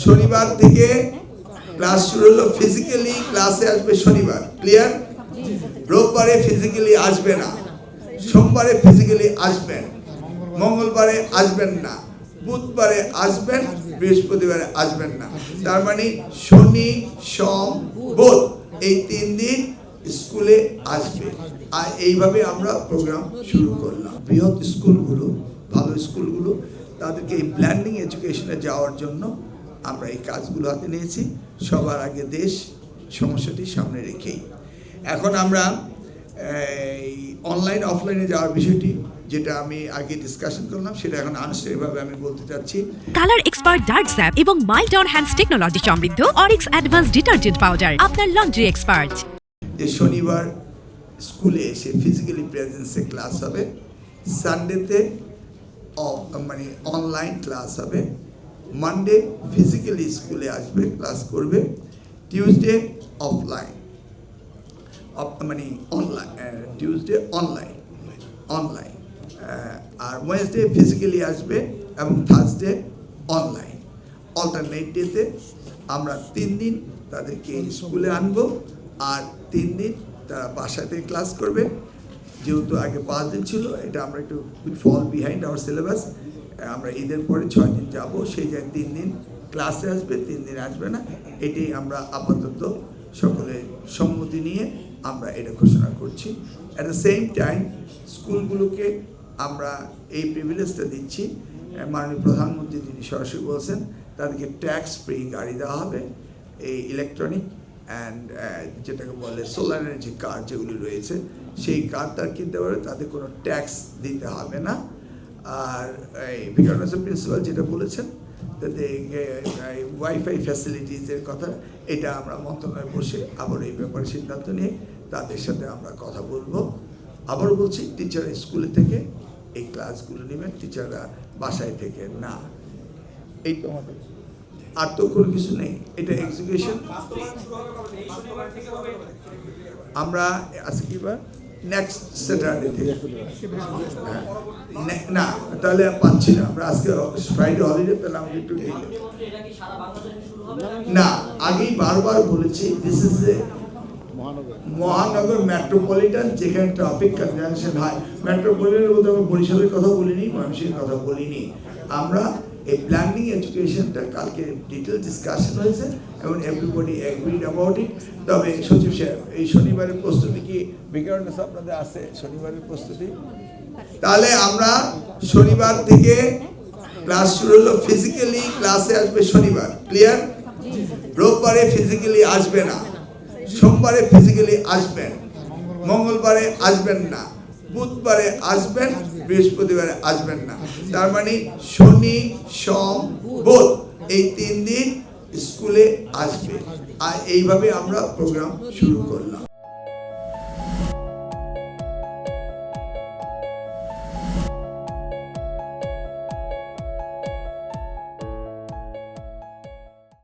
শনিবার থেকে ক্লাস শুরু হলো। ফিজিক্যালি ক্লাসে আসবে শনিবার, ক্লিয়ার? রোববারে ফিজিক্যালি আসবে না, সোমবারে ফিজিক্যালি আসবেন, মঙ্গলবারে আসবেন না, বুধবারে আসবেন, বৃহস্পতিবারে আসবেন না। তার মানে শনি, সোম, বুধ এই 3 দিন স্কুলে আসবে। আর এইভাবে আমরা প্রোগ্রাম শুরু করলাম। বৃহৎ স্কুলগুলো, ভালো স্কুলগুলো, তাদেরকে এই ব্ল্যান্ডিং এডুকেশনে যাওয়ার জন্য আমরা এই কাজগুলো হাতে নিয়েছি। সবার আগে দেশ সমস্যাটি সামনে রেখেই এখন আমরা অনলাইন অফলাইনে যাওয়ার বিষয়টি, যেটা আমি আগে ডিসকাশন করলাম, সেটা এখন আনুষ্ঠানিকভাবে আমি বলতে চাচ্ছি। কালার এক্সপার্ট ডার্ক স্যাপ এবং মাইল্ড অন হ্যান্ডস টেকনোলজি সমৃদ্ধ অরিক্স অ্যাডভান্স ডিটারজেন্ট পাউডার আপনার লন্ড্রি এক্সপার্ট। যে শনিবার স্কুলে এসে ফিজিক্যালি প্রেজেন্সে ক্লাস হবে, সানডেতে মানে অনলাইন ক্লাস হবে, মানডে ফিজিক্যালি স্কুলে আসবে, ক্লাস করবে, টিউসডে অফলাইন মানে অনলাইন, টিউসডে অনলাইন আর ওয়েডনেসডে ফিজিক্যালি আসবে এবং থার্সডে অনলাইন। অল্টারনেট ডেতে আমরা 3 দিন তাদেরকে স্কুলে আনবো আর 3 দিন তারা বাসাতে ক্লাস করবে। যেহেতু আগে 5 দিন ছিল, এটা আমরা একটু ফল বিহাইন্ড আওয়ার সিলেবাস। আমরা ঈদের পরে 6 দিন যাব, সেই জায়গায় 3 দিন ক্লাসে আসবে, 3 দিন আসবে না। এটাই আমরা আপাতত সকলের সম্মতি নিয়ে আমরা এটা ঘোষণা করছি। অ্যাট দ্য সেম টাইম স্কুলগুলোকে আমরা এই প্রিভিলেজটা দিচ্ছি, মাননীয় প্রধানমন্ত্রী তিনি সরাসরি বলছেন তাদেরকে ট্যাক্স ফ্রি গাড়ি দেওয়া হবে, এই ইলেকট্রনিক অ্যান্ড যেটাকে বলে সোলার এনার্জি কার যেগুলি রয়েছে, সেই কার তার কিনতে পারে, তাদের কোনো ট্যাক্স দিতে হবে না। আর এই ভিকারুন্নেসা প্রিন্সিপাল যেটা বলেছেন তাদের ওয়াইফাই ফ্যাসিলিটিসের কথা, এটা আমরা মন্ত্রণালয়ে বসে আবার এই ব্যাপারে সিদ্ধান্ত নিয়ে তাদের সাথে আমরা কথা বলবো। আবারও বলছি, টিচার স্কুলে থেকে এই ক্লাসগুলো নেবেন, টিচাররা বাসায় থেকে না। এই তো আমাদের আর তো কোনো কিছু নেই, এটা এক্সিকিউশন। আমরা আজকে কি বার, নেক্সট স্যাটারডে থেকে না, তাহলে পাচ্ছি না আমরা। আজকে ফ্রাইডে হলিডে পেলাম, একটু না। আগেই বারবার বলেছি, দিস ইজ এ মহানগর মেট্রোপলিটন, যেখানে ট্রাফিক কনজাংশন হয়। মেট্রোপলিটনের বলতে আমরা বরিশালের কথা বলিনি, ময়মনসিংহের কথা বলিনি। আমরা এই ব্ল্যান্ডিং এডুকেশনটা কালকে ডিটেল ডিসকাশন হয়েছে এবং এভরিবডি এগ্রিড অ্যাবাউট ইট। তবে সচিব সাহেব, এই শনিবারের প্রস্তুতি কি ভিকারুন্নেসা আপনাদের আছে? শনিবারের প্রস্তুতি তাহলে আমরা শনিবার থেকে ক্লাস শুরু হলো। ফিজিক্যালি ক্লাসে আসবে শনিবার, ক্লিয়ার? রোববারে ফিজিক্যালি আসবে না, সোমবারে ফিজিক্যালি আসবেন, মঙ্গলবারে আসবেন না, বুধবারে আসবেন, বৃহস্পতিবারে আসবেন না। তার মানে শনি, সোম, বুধ এই 3 দিন স্কুলে আসবে। আর এইভাবে আমরা প্রোগ্রাম শুরু করলাম।